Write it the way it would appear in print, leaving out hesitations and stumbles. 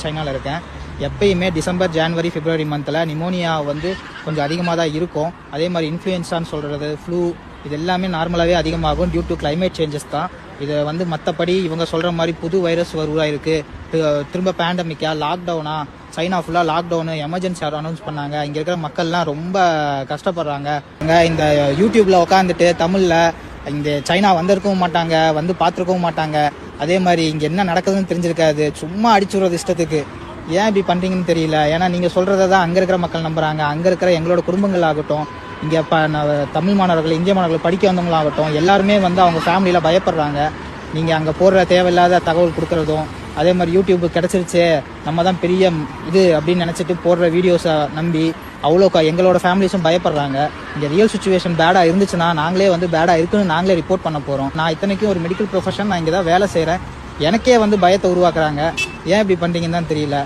சைனாவில் இருக்கேன். எப்பயுமே டிசம்பர், ஜான்வரி, பிப்ரவரி மந்தில் நிமோனியா வந்து கொஞ்சம் அதிகமாக தான் இருக்கும். அதே மாதிரி இன்ஃப்ளூயன்ஸான்னு சொல்கிறது, ஃப்ளூ, இது எல்லாமே நார்மலாகவே அதிகமாகும் டியூ டு கிளைமேட் சேஞ்சஸ் தான். இதை வந்து மற்றபடி இவங்க சொல்கிற மாதிரி புது வைரஸ் உருவாயிருக்கு, திரும்ப பேண்டமிக்கா, லாக்டவுனா, சைனா ஃபுல்லாக லாக்டவுனு, எமர்ஜென்சி அனௌன்ஸ் பண்ணாங்க. இங்கே இருக்கிற மக்கள்லாம் ரொம்ப கஷ்டப்படுறாங்க. இந்த யூடியூப்பில் உட்காந்துட்டு தமிழில் இந்த சைனா வந்திருக்கவும் மாட்டாங்க, வந்து பார்த்துருக்கவும் மாட்டாங்க. அதே மாதிரி இங்கே என்ன நடக்குதுன்னு தெரிஞ்சிருக்காது, சும்மா அடிச்சுடுறது இஷ்டத்துக்கு. ஏன் இப்படி பண்ணுறீங்கன்னு தெரியல. ஏன்னா நீங்கள் சொல்கிறத தான் அங்கே இருக்கிற மக்கள் நம்புகிறாங்க. அங்கே இருக்கிற எங்களோட குடும்பங்கள் ஆகட்டும், இங்கே தமிழ் மாணவர்கள், இந்திய மாணவர்கள் படிக்க வந்தவங்களாகட்டும், எல்லாருமே வந்து அவங்க ஃபேமிலியில் பயப்படுறாங்க. நீங்கள் அங்கே போடுற தேவையில்லாத தகவல் கொடுக்குறதும், அதே மாதிரி யூடியூப் கிடச்சிருச்சு, நம்ம தான் பெரிய இது அப்படின்னு நினச்சிட்டு போடுற வீடியோஸை நம்பி அவ்வளோ எங்களோட ஃபேமிலிஸும் பயப்படுறாங்க. இங்கே ரியல் சுச்சுவேஷன் பேடாக இருந்துச்சுன்னா நாங்களே வந்து பேடாக இருக்குன்னு நாங்களே ரிப்போர்ட் பண்ண போகிறோம். நான் இத்தனைக்கும் ஒரு மெடிக்கல் ப்ரொஃபஷன், நான் இங்கே தான் வேலை செய்கிறேன். எனக்கே வந்து பயத்தை உருவாக்குறாங்க. ஏன் இப்படி பண்ணுறீங்கன்னு தான் தெரியல.